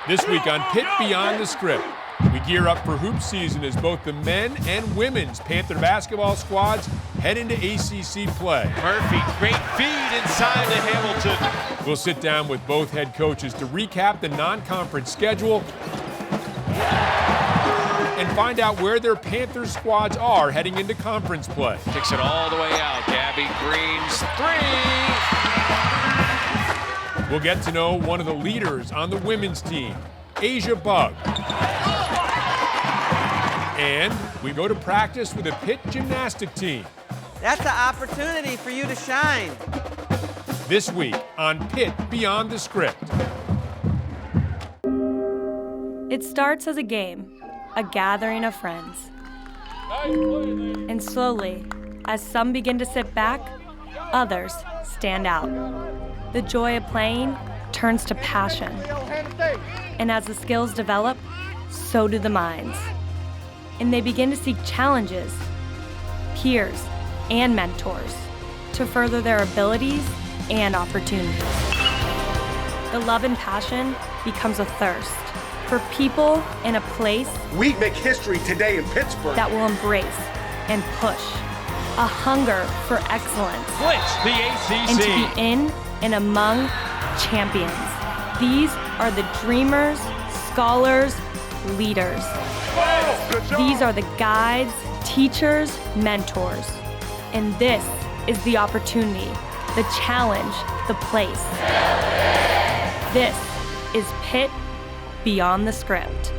This week on Pitt Beyond the Script, we gear up for hoop season as both the men and women's Panther basketball squads head into ACC play. Murphy, great feed inside to Hamilton. We'll sit down with both head coaches to recap the non-conference schedule and find out where their Panthers squads are heading into conference play. Kicks it all the way out. Gabby Green's three. We'll get to know one of the leaders on the women's team, Asia Bug. And we go to practice with a Pitt gymnastic team. That's an opportunity for you to shine. This week on Pitt Beyond the Script. It starts as a game, a gathering of friends. And slowly, as some begin to sit back, others stand out. The joy of playing turns to passion. And as the skills develop, so do the minds. And they begin to seek challenges, peers, and mentors to further their abilities and opportunities. The love and passion becomes a thirst for people in a place we make history today in Pittsburgh that will embrace and push a hunger for excellence Clinch the ACC. and to be in and among champions. These are the dreamers, scholars, leaders. These are the guides, teachers, mentors. And this is the opportunity, the challenge, the place. This is Pitt Beyond the Script.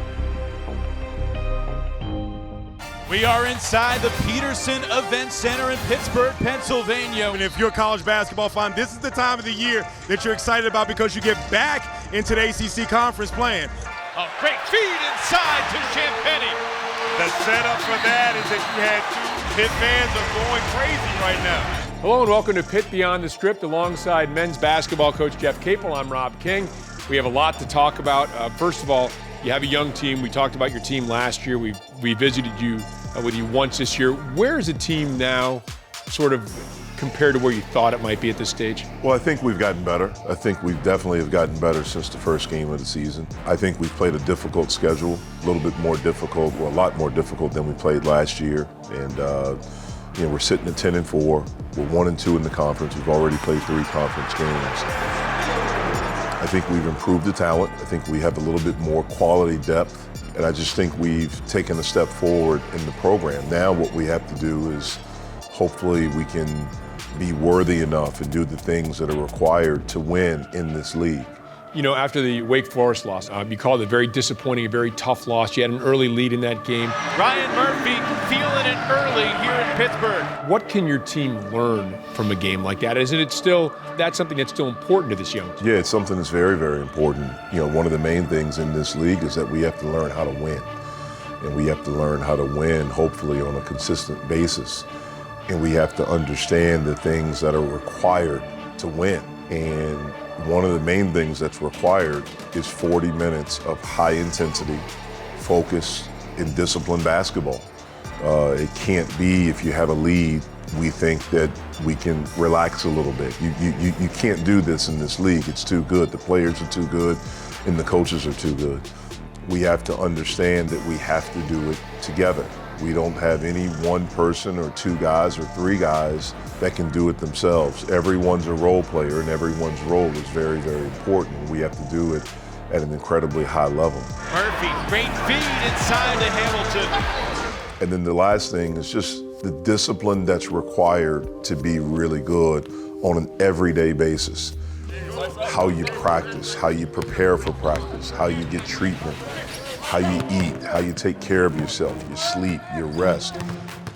We are inside the Peterson Event Center in Pittsburgh, Pennsylvania. And if you're a college basketball fan, this is the time of the year that you're excited about because you get back into the ACC conference playing. A great feed inside to Champagny. The setup for that is that you had two Pitt fans are going crazy right now. Hello and welcome to Pitt Beyond the Script alongside men's basketball coach Jeff Capel. I'm Rob King. We have a lot to talk about. First of all, you have a young team. We talked about your team last year. We visited you with you once this year. Where is the team now sort of compared to where you thought it might be at this stage? Well, I think we've gotten better. I think we definitely have gotten better since the first game of the season. I think we've played a difficult schedule, a little bit more difficult, well, a lot more difficult than we played last year. And, we're sitting at 10-4. We're 1-2 in the conference. We've already played 3 conference games. I think we've improved the talent. I think we have a little bit more quality depth. And I just think we've taken a step forward in the program. Now what we have to do is hopefully we can be worthy enough and do the things that are required to win in this league. You know, after the Wake Forest loss, you called it very disappointing, a very tough loss. You had an early lead in that game. Ryan Murphy feeling it early here in Pittsburgh. What can your team learn from a game like that? Isn't it still, that's something that's still important to this young team? Yeah, it's something that's very, very important. You know, one of the main things in this league is that we have to learn how to win. And we have to learn how to win, hopefully, on a consistent basis. And we have to understand the things that are required to win. And one of the main things that's required is 40 minutes of high intensity, focused, and disciplined basketball. It can't be, if you have a lead, we think that we can relax a little bit. You can't do this in this league. It's too good. The players are too good, and the coaches are too good. We have to understand that we have to do it together. We don't have any one person or 2 guys or 3 guys that can do it themselves. Everyone's a role player, and everyone's role is very, very important. We have to do it at an incredibly high level. Murphy, great feed inside to Hamilton. And then the last thing is just the discipline that's required to be really good on an everyday basis. How you practice, how you prepare for practice, how you get treatment, how you eat, how you take care of yourself, your sleep, your rest.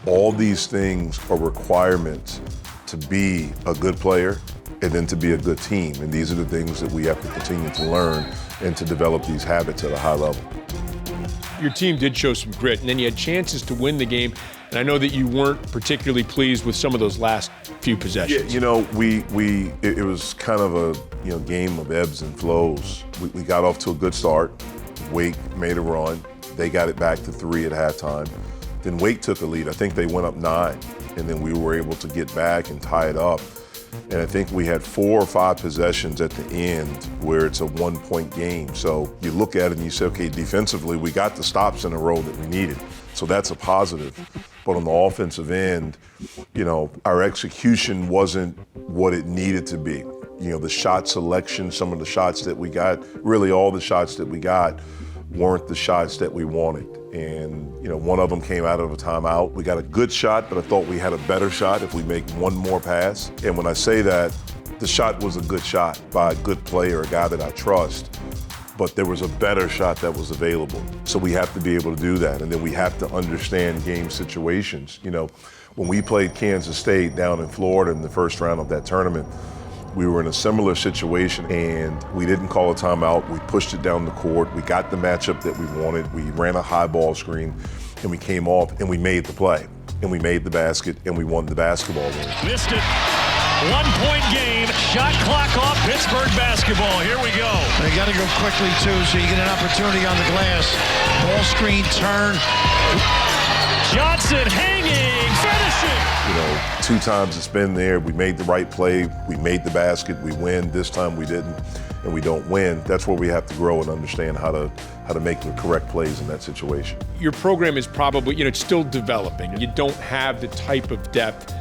All these things are requirements to be a good player and then to be a good team. And these are the things that we have to continue to learn and to develop these habits at a high level. Your team did show some grit, and then you had chances to win the game. And I know that you weren't particularly pleased with some of those last few possessions. Yeah, you know, it was kind of a game of ebbs and flows. We got off to a good start. Wake made a run. They got it back to 3 at halftime. Then Wake took a lead. I think they went up 9, and then we were able to get back and tie it up. And I think we had 4 or 5 possessions at the end where it's a 1-point game. So you look at it and you say, okay, defensively, we got the stops in a row that we needed. So that's a positive. But on the offensive end, you know, our execution wasn't what it needed to be. You know, the shot selection, some of the shots that we got, really all the shots that we got weren't the shots that we wanted. And, you know, one of them came out of a timeout. We got a good shot, but I thought we had a better shot if we make one more pass. And when I say that, the shot was a good shot by a good player, a guy that I trust, but there was a better shot that was available. So we have to be able to do that. And then we have to understand game situations. You know, when we played Kansas State down in Florida in the first round of that tournament, we were in a similar situation and we didn't call a timeout. We pushed it down the court. We got the matchup that we wanted. We ran a high ball screen and we came off and we made the play. And we made the basket and we won the basketball game. Missed it. 1-point game. Shot clock off. Pittsburgh basketball. Here we go. They got to go quickly too so you get an opportunity on the glass. Ball screen, turn. Johnson hanging, finishing. You know, 2 times it's been there. We made the right play. We made the basket. We win. This time we didn't, and we don't win. That's where we have to grow and understand how to make the correct plays in that situation. Your program is probably, you know, it's still developing. You don't have the type of depth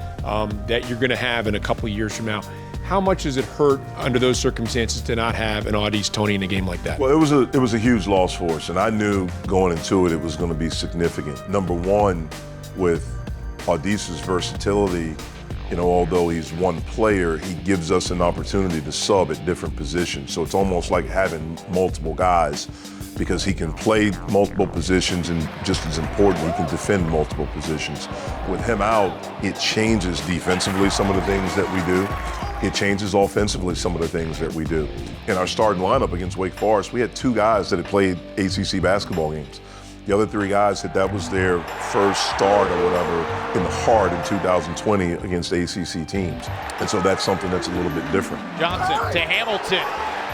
that you're going to have in a couple of years from now. How much does it hurt under those circumstances to not have an Audi's Tony in a game like that? Well, it was a huge loss for us, and I knew going into it was going to be significant. Number one, with Audi's versatility, you know, although he's one player, he gives us an opportunity to sub at different positions. So it's almost like having multiple guys because he can play multiple positions and just as important, he can defend multiple positions. With him out, it changes defensively some of the things that we do. It changes offensively some of the things that we do. In our starting lineup against Wake Forest, we had 2 guys that had played ACC basketball games. The other 3 guys that was their first start or whatever in the Heart in 2020 against ACC teams. And so that's something that's a little bit different. Johnson to Hamilton.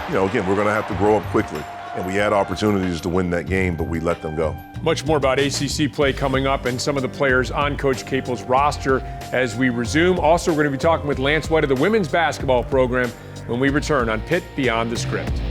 You know, again, we're going to have to grow up quickly. And we had opportunities to win that game, but we let them go. Much more about ACC play coming up and some of the players on Coach Capel's roster as we resume. Also, we're going to be talking with Lance White of the women's basketball program when we return on Pitt Beyond the Script.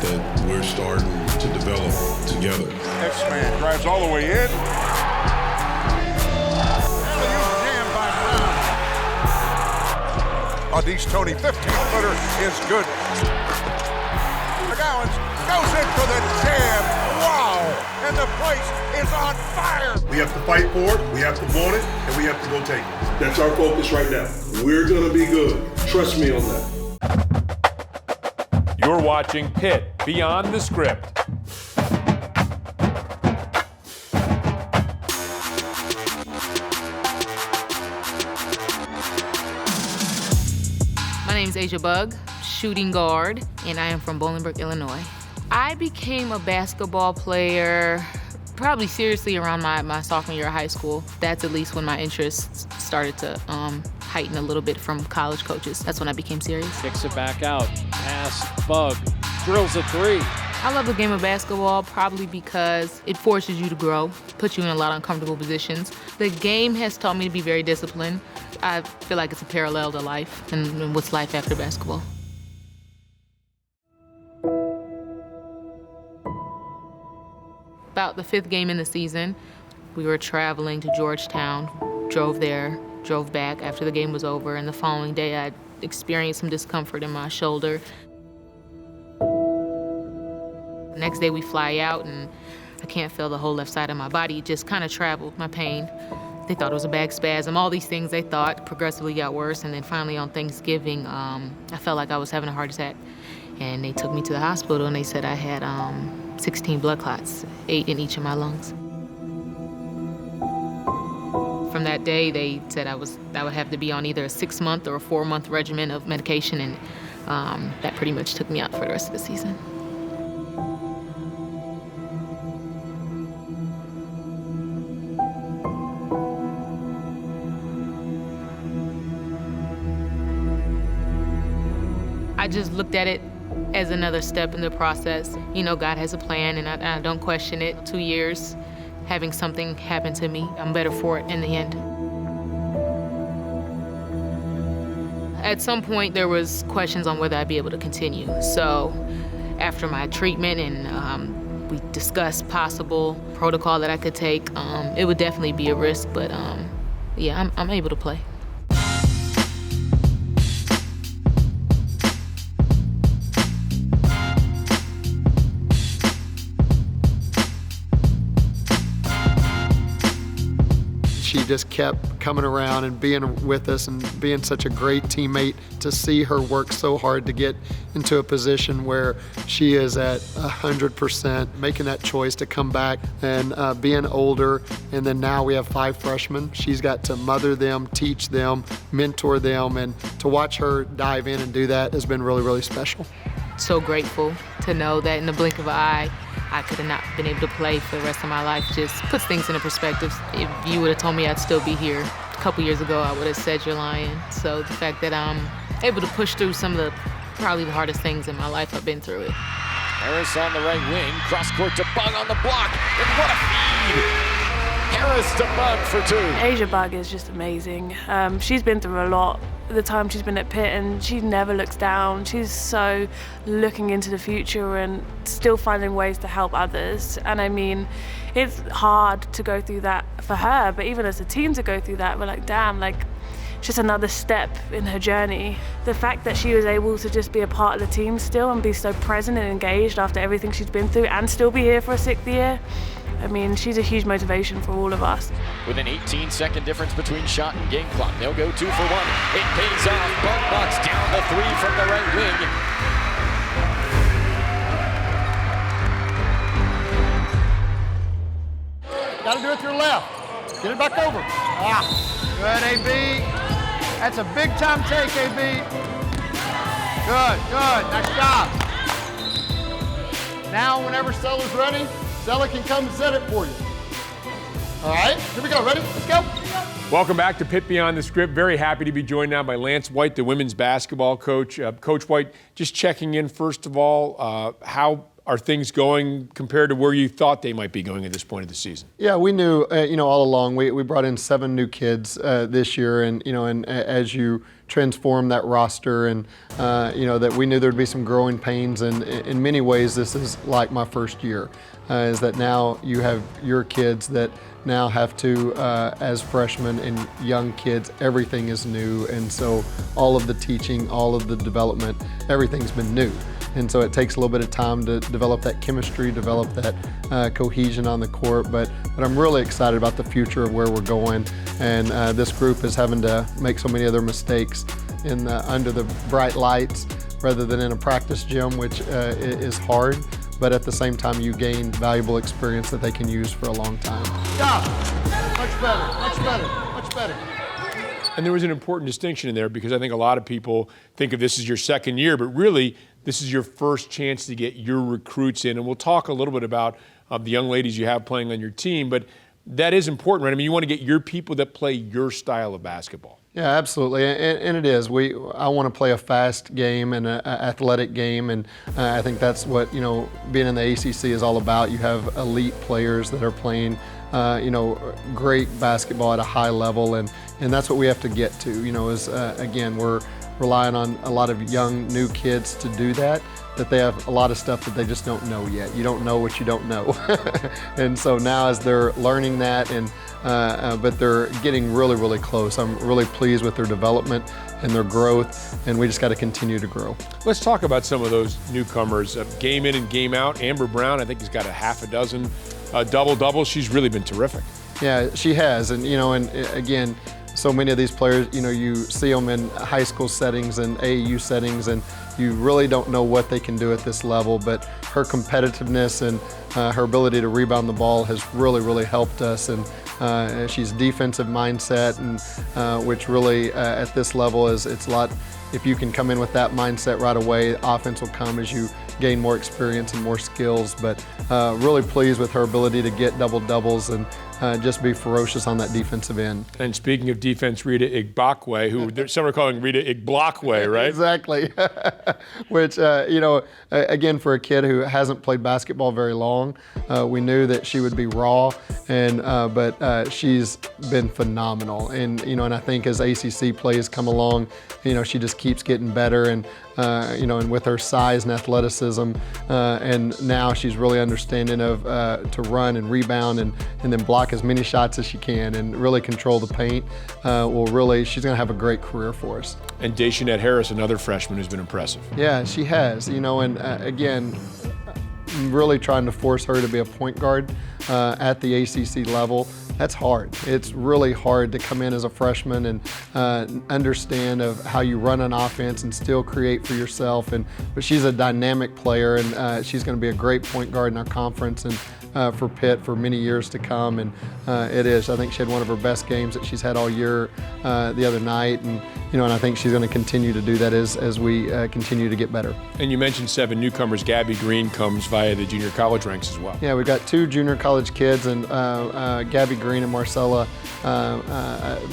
That we're starting to develop together. X-Man drives all the way in. Audi's Tony 15-footer is good. McGowan's goes in for the jam. Wow! And the place is on fire. We have to fight for it, we have to want it, and we have to go take it. That's our focus right now. We're going to be good. Trust me on that. You're watching Pitt Beyond the Script. My name is Asia Bug, shooting guard, and I am from Bolingbrook, Illinois. I became a basketball player probably seriously around my sophomore year of high school. That's at least when my interests started to heighten a little bit from college coaches. That's when I became serious. Kicks it back out. Pass. Bug. Drills a 3. I love the game of basketball probably because it forces you to grow, puts you in a lot of uncomfortable positions. The game has taught me to be very disciplined. I feel like it's a parallel to life and what's life after basketball. About the 5th game in the season, we were traveling to Georgetown, drove there, drove back after the game was over, and the following day I experienced some discomfort in my shoulder. The next day we fly out and I can't feel the whole left side of my body. It just kind of traveled, my pain. They thought it was a back spasm. All these things they thought progressively got worse, and then finally on Thanksgiving, I felt like I was having a heart attack. And they took me to the hospital and they said I had 16 blood clots, 8 in each of my lungs. from that day, they said I would have to be on either a 6-month or a 4-month regimen of medication, and that pretty much took me out for the rest of the season. I just looked at it as another step in the process. You know, God has a plan, and I don't question it. 2 years, having something happen to me, I'm better for it in the end. At some point, there was questions on whether I'd be able to continue. So after my treatment and we discussed possible protocol that I could take, it would definitely be a risk, but yeah, I'm able to play. She just kept coming around and being with us and being such a great teammate. To see her work so hard to get into a position where she is at 100%, making that choice to come back and being older. And then now we have 5 freshmen. She's got to mother them, teach them, mentor them, and to watch her dive in and do that has been really, really special. So grateful to know that in the blink of an eye, I could have not been able to play for the rest of my life. Just puts things into perspective. If you would have told me I'd still be here a couple years ago, I would have said you're lying. So the fact that I'm able to push through some of the probably the hardest things in my life, I've been through it. Harris on the right wing, cross court to Bug on the block, and what a feed! Harris to Bug for 2. Asia Bug is just amazing. She's been through a lot the time she's been at Pitt, and she never looks down. She's so looking into the future and still finding ways to help others. And I mean, it's hard to go through that for her, but even as a team to go through that, we're like, damn, like, just another step in her journey. The fact that she was able to just be a part of the team still and be so present and engaged after everything she's been through and still be here for a 6th year, I mean, she's a huge motivation for all of us. With an 18-second difference between shot and game clock, they'll go 2 for 1. It pays off. Bug knocks down the 3 from the right wing. Got to do it with your left. Get it back over. Good, AB. That's a big-time take, AB. Good. Nice job. Now, whenever Stella's ready, Stella can come and set it for you. All right, here we go. Ready? Let's go. Welcome back to Pitt Beyond the Script. Very happy to be joined now by Lance White, the women's basketball coach. Coach White, just checking in, first of all, how are things going compared to where you thought they might be going at this point of the season? Yeah, we knew, all along. We brought in 7 new kids this year, and as you transform that roster, and that we knew there'd be some growing pains, and in many ways, this is like my first year. Is that now you have your kids that now have to, as freshmen and young kids, everything is new, and so all of the teaching, all of the development, everything's been new. And so it takes a little bit of time to develop that chemistry, develop that cohesion on the court, but I'm really excited about the future of where we're going, and this group is having to make so many other mistakes under the bright lights rather than in a practice gym, which is hard. But at the same time, you gain valuable experience that they can use for a long time. Yeah, much better. And there was an important distinction in there, because I think a lot of people think of this as your second year, but really this is your first chance to get your recruits in. And we'll talk a little bit about the young ladies you have playing on your team, but that is important, right? I mean, you want to get your people that play your style of basketball. Yeah, absolutely, and it is. I want to play a fast game and an athletic game, and I think that's what being in the ACC is all about. You have elite players that are playing, great basketball at a high level, and that's what we have to get to. Is again, we're relying on a lot of young new kids to do that. That they have a lot of stuff that they just don't know yet. You don't know what you don't know, and so now as they're learning that, and but they're getting really, really close. I'm really pleased with their development and their growth, and we just got to continue to grow. Let's talk about some of those newcomers. Game in and game out. Amber Brown, I think, has got a half a dozen double-doubles. She's really been terrific. Yeah, she has, and and again, so many of these players, you see them in high school settings and AAU settings, and you really don't know what they can do at this level, but her competitiveness and her ability to rebound the ball has really, really helped us, and She's defensive mindset, and which really at this level it's a lot. If you can come in with that mindset right away, offense will come as you gain more experience and more skills. But really pleased with her ability to get double-doubles and just be ferocious on that defensive end. And speaking of defense, Rita Igbokwe, who some are calling Rita Igblockway, right? Exactly. Which, again, for a kid who hasn't played basketball very long, we knew that she would be raw, but she's been phenomenal. And, and I think as ACC play has come along, she just keeps getting better. And, and with her size and athleticism, and now she's really understanding of to run and rebound and then block as many shots as she can and really control the paint. She's going to have a great career for us. And Daishanette Harris, another freshman who's been impressive. Yeah, she has. Again, really trying to force her to be a point guard at the ACC level. That's hard. It's really hard to come in as a freshman and understand of how you run an offense and still create for yourself. But she's a dynamic player, and she's going to be a great point guard in our conference and for Pitt for many years to come. And it is. I think she had one of her best games that she's had all year the other night, and I think she's going to continue to do that as we continue to get better. And you mentioned 7 newcomers. Gabby Green comes via the junior college ranks as well. Yeah, we've got 2 junior college kids, and Gabby Green and Marcella,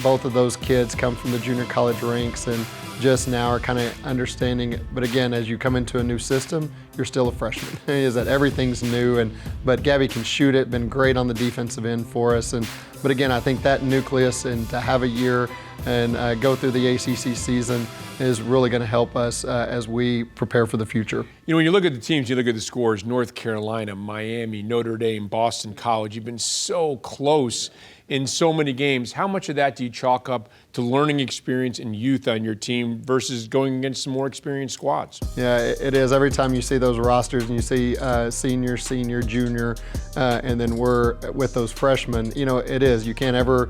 both of those kids come from the junior college ranks and just now are kind of understanding it. But again, as you come into a new system, you're still a freshman. Is that everything's new, but Gabby can shoot it, been great on the defensive end for us. But again, I think that nucleus and to have a year and go through the ACC season is really going to help us as we prepare for the future. When you look at the teams, you look at the scores, North Carolina, Miami, Notre Dame, Boston College, you've been so close in so many games. How much of that do you chalk up to learning experience and youth on your team versus going against some more experienced squads? Yeah, it is. Every time you see those rosters and you see senior, junior, and then we're with those freshmen, it is. You can't ever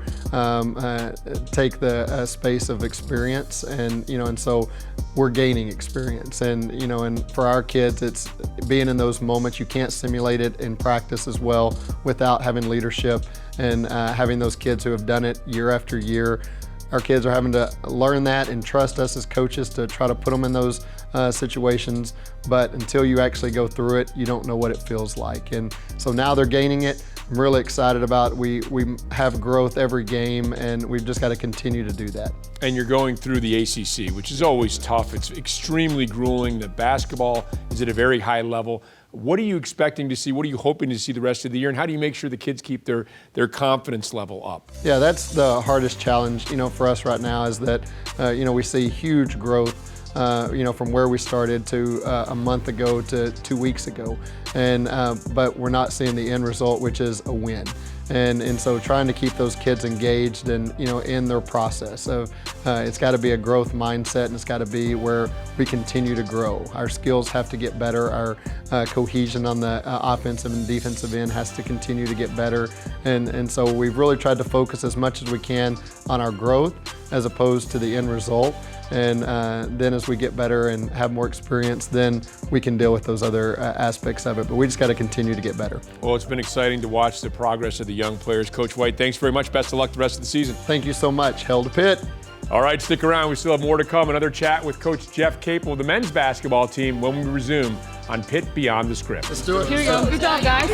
take the space of experience, and so we're gaining experience. And for our kids, it's being in those moments. You can't simulate it in practice as well without having leadership and having those kids who have done it year after year. Our kids are having to learn that and trust us as coaches to try to put them in those situations. But until you actually go through it, you don't know what it feels like. And so now they're gaining it. I'm really excited about it. We have growth every game, and we've just got to continue to do that. And you're going through the ACC, which is always tough. It's extremely grueling. The basketball is at a very high level. What are you expecting to see? What are you hoping to see the rest of the year? And how do you make sure the kids keep their confidence level up? Yeah, that's the hardest challenge, for us right now is that, we see huge growth, from where we started to a month ago to 2 weeks ago. But we're not seeing the end result, which is a win. And so trying to keep those kids engaged and, in their process of, it's got to be a growth mindset, and it's got to be where we continue to grow. Our skills have to get better. Our cohesion on the offensive and defensive end has to continue to get better. And so we've really tried to focus as much as we can on our growth as opposed to the end result. And then as we get better and have more experience, then we can deal with those other aspects of it. But we just got to continue to get better. Well, it's been exciting to watch the progress of the young players. Coach White, thanks very much. Best of luck the rest of the season. Thank you so much. Hell to Pitt. All right, stick around. We still have more to come. Another chat with Coach Jeff Capel of the men's basketball team when we resume on Pitt Beyond the Script. Let's do it. Here we go. Good job, guys.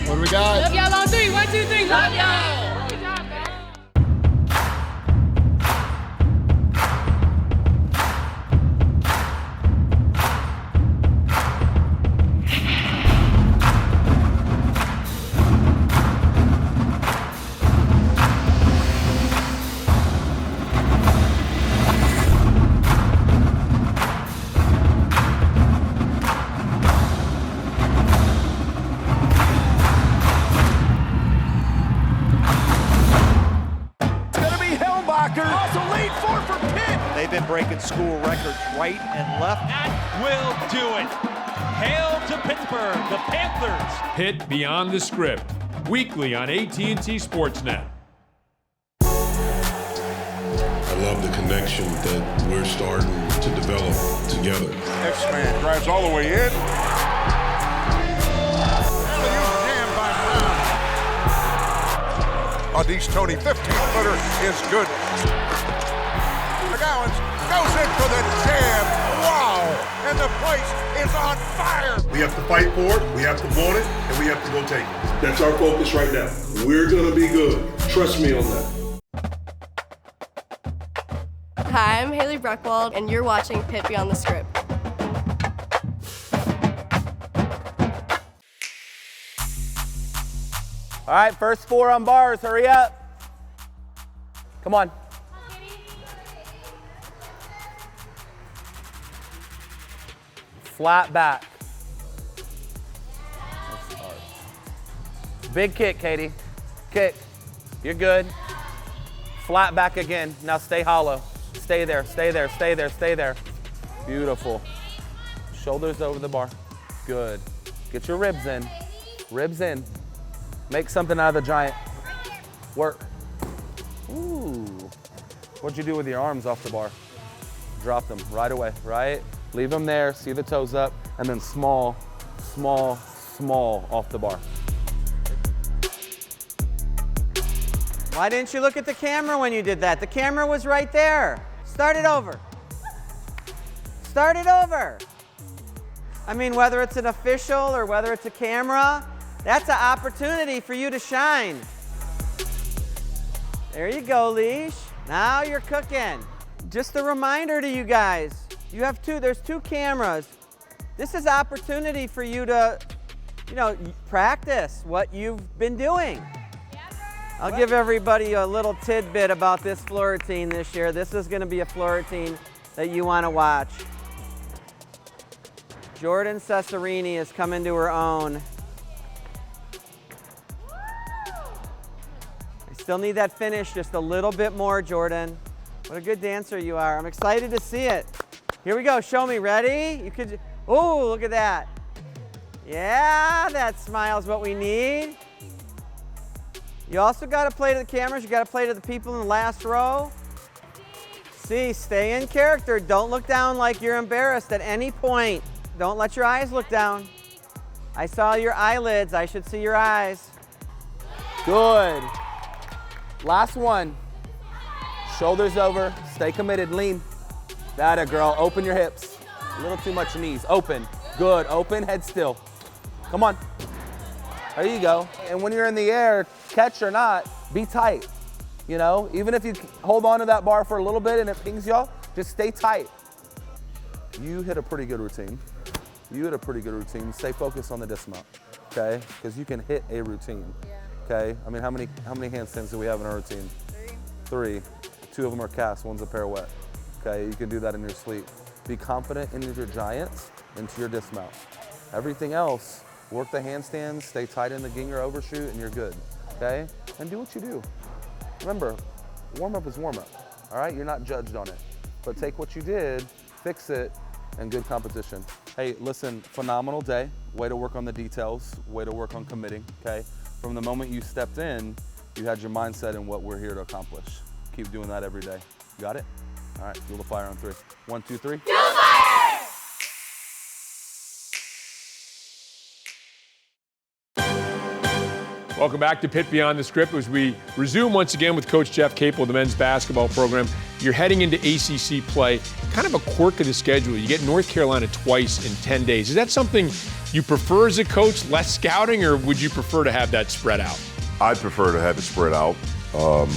What do we got? Love y'all on 3. 1, 2, 3. Love y'all. Breaking school records right and left. That will do it. Hail to Pittsburgh, the Panthers. Pitt Beyond the Script, weekly on AT&T Sportsnet. I love the connection that we're starting to develop together. X-Man drives all the way in. Alley-oop jam by Adise Tony, 15-footer is good. McGowan's goes in for the jam. Wow! And the place is on fire. We have to fight for it, we have to want it, and we have to go take it. That's our focus right now. We're gonna be good. Trust me on that. Hi, I'm Haley Bruckwald, and you're watching Pitt Beyond the Script. All right, first 4 on bars, hurry up. Come on. Flat back. Big kick, Katie. Kick. You're good. Flat back again. Now stay hollow. Stay there, stay there, stay there, stay there. Beautiful. Shoulders over the bar. Good. Get your ribs in. Ribs in. Make something out of the giant. Work. Ooh. What'd you do with your arms off the bar? Drop them right away, right? Leave them there, see the toes up, and then small, small, small off the bar. Why didn't you look at the camera when you did that? The camera was right there. Start it over. Start it over. I mean, whether it's an official or whether it's a camera, that's an opportunity for you to shine. There you go, Leash. Now you're cooking. Just a reminder to you guys, there's 2 cameras. This is opportunity for you to, practice what you've been doing. I'll give everybody a little tidbit about this floor routine this year. This is gonna be a floor routine that you wanna watch. Jordan Cesarini has come into her own. I still need that finish just a little bit more, Jordan. What a good dancer you are. I'm excited to see it. Here we go, show me, ready? You could, oh, look at that. Yeah, that smile's what we need. You also gotta play to the cameras, you gotta play to the people in the last row. See, stay in character. Don't look down like you're embarrassed at any point. Don't let your eyes look down. I saw your eyelids, I should see your eyes. Good. Last one. Shoulders over, stay committed, lean. That a girl, open your hips. A little too much knees, open. Good, open, head still. Come on. There you go. And when you're in the air, catch or not, be tight. Even if you hold on to that bar for a little bit and it pings you off, just stay tight. You hit a pretty good routine. Stay focused on the dismount, okay? Because you can hit a routine, okay? I mean, how many handstands do we have in our routine? 3. 2 of them are cast, 1's a pirouette, okay? You can do that in your sleep. Be confident in your giants into your dismount. Everything else, work the handstands, stay tight in the Ginger overshoot, and you're good, okay? And do what you do. Remember, warm-up is warm-up, all right? You're not judged on it. But take what you did, fix it, and good competition. Hey, listen, phenomenal day. Way to work on the details, way to work on committing, okay? From the moment you stepped in, you had your mindset in what we're here to accomplish. Keep doing that every day. Got it? All right, fuel the fire on 3. 1, 2, 3. Fuel the fire! Welcome back to Pitt Beyond the Script as we resume once again with Coach Jeff Capel of the men's basketball program. You're heading into ACC play, kind of a quirk of the schedule. You get North Carolina twice in 10 days. Is that something you prefer as a coach, less scouting, or would you prefer to have that spread out? I'd prefer to have it spread out,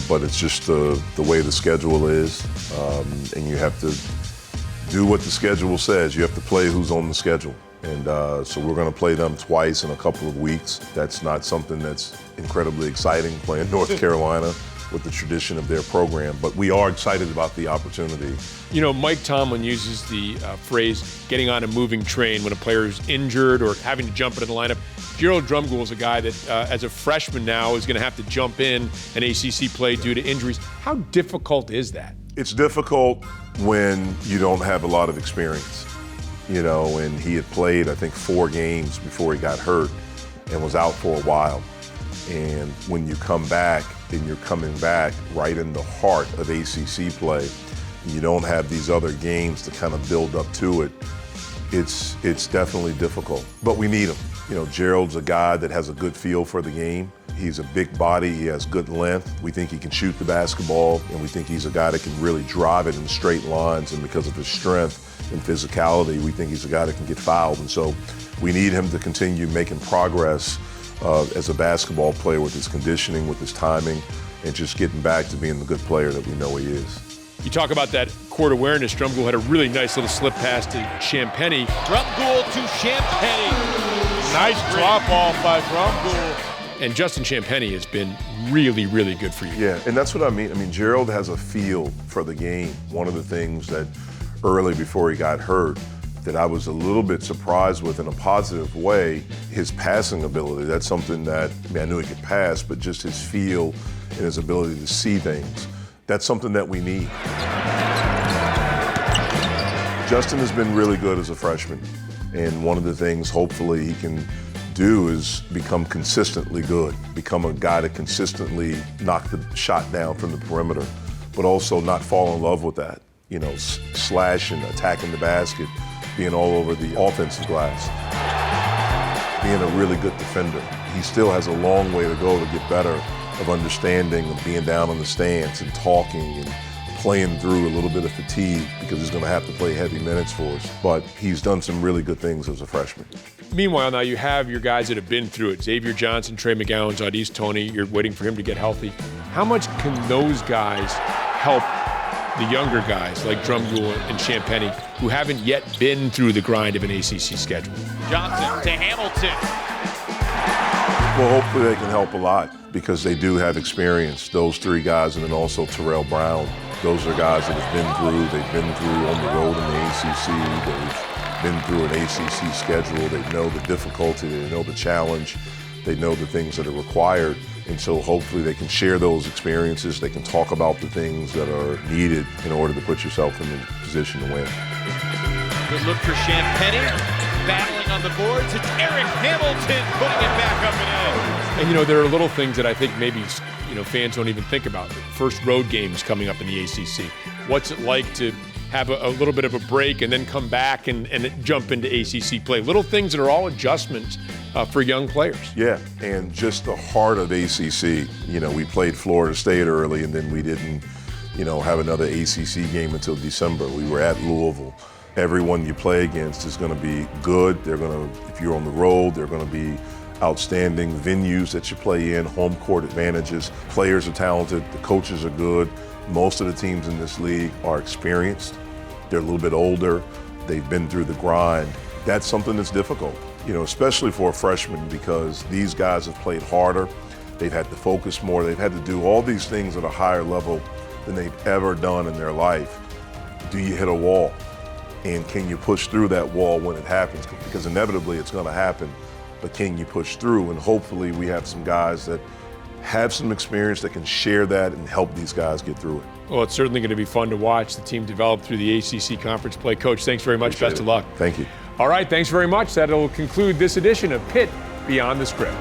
but it's just the way the schedule is, and you have to do what the schedule says. You have to play who's on the schedule. And so we're going to play them twice in a couple of weeks. That's not something that's incredibly exciting, playing North Carolina with the tradition of their program. But we are excited about the opportunity. Mike Tomlin uses the phrase getting on a moving train when a player is injured or having to jump into the lineup. Gerald Drumgoole is a guy that, as a freshman now, is going to have to jump in an ACC play due to injuries. How difficult is that? It's difficult when you don't have a lot of experience. And he had played, I think, 4 games before he got hurt and was out for a while. And when you come back, and you're coming back right in the heart of ACC play, and you don't have these other games to kind of build up to it, it's definitely difficult, but we need him. You know, Gerald's a guy that has a good feel for the game. He's a big body, he has good length. We think he can shoot the basketball, and we think he's a guy that can really drive it in straight lines, and because of his strength and physicality, we think he's a guy that can get fouled. And so we need him to continue making progress as a basketball player with his conditioning, with his timing, and just getting back to being the good player that we know he is. You talk about that court awareness. Drumgoole had a really nice little slip pass to Champagnie. Drumgoole to Champagnie. Nice drop off by Drumgoole. And Justin Champagnie has been really, really good for you. Yeah, and that's what I mean. I mean, Gerald has a feel for the game. One of the things that early before he got hurt that I was a little bit surprised with in a positive way, his passing ability. That's something that, I mean, I knew he could pass, but just his feel and his ability to see things. That's something that we need. Justin has been really good as a freshman, and one of the things hopefully he can do is become consistently good, become a guy that consistently knock the shot down from the perimeter, but also not fall in love with that. You know, slashing, attacking the basket, being all over the offensive glass, being a really good defender. He still has a long way to go to get better of understanding and being down on the stance and talking and playing through a little bit of fatigue because he's going to have to play heavy minutes for us. But he's done some really good things as a freshman. Meanwhile, now you have your guys that have been through it. Xavier Johnson, Trey McGowan, Audice Tony. You're waiting for him to get healthy. How much can those guys help the younger guys like Drumgoole and Champagnie who haven't yet been through the grind of an ACC schedule? Johnson to Hamilton. Well, hopefully they can help a lot because they do have experience, those three guys, and then also Terrell Brown. Those are guys that have been through. They've been through on the road in the ACC. They've been through an ACC schedule. They know the difficulty. They know the challenge. They know the things that are required. And so hopefully they can share those experiences. They can talk about the things that are needed in order to put yourself in the position to win. Good look for Champagnie. Battling on the boards. It's Eric Hamilton putting it back up and in. And, you know, there are little things that I think maybe, you know, fans don't even think about. First road games coming up in the ACC. What's it like to have a little bit of a break and then come back and jump into ACC play? Little things that are all adjustments for young players. Yeah, and just the heart of ACC. You know, we played Florida State early, and then we didn't, you know, have another ACC game until December. We were at Louisville. Everyone you play against is going to be good. They're going to, if you're on the road, they're going to be outstanding venues that you play in, home court advantages. Players are talented, the coaches are good. Most of the teams in this league are experienced. They're a little bit older. They've been through the grind. That's something that's difficult, you know, especially for a freshman because these guys have played harder. They've had to focus more. They've had to do all these things at a higher level than they've ever done in their life. Do you hit a wall? And can you push through that wall when it happens? Because inevitably it's going to happen, but can you push through? And hopefully we have some guys that have some experience that can share that and help these guys get through it. Well, it's certainly going to be fun to watch the team develop through the ACC conference play. Coach, thanks very much. Appreciate Best it. of luck. Thank you. All right, thanks very much. That'll conclude this edition of Pitt Beyond the Script.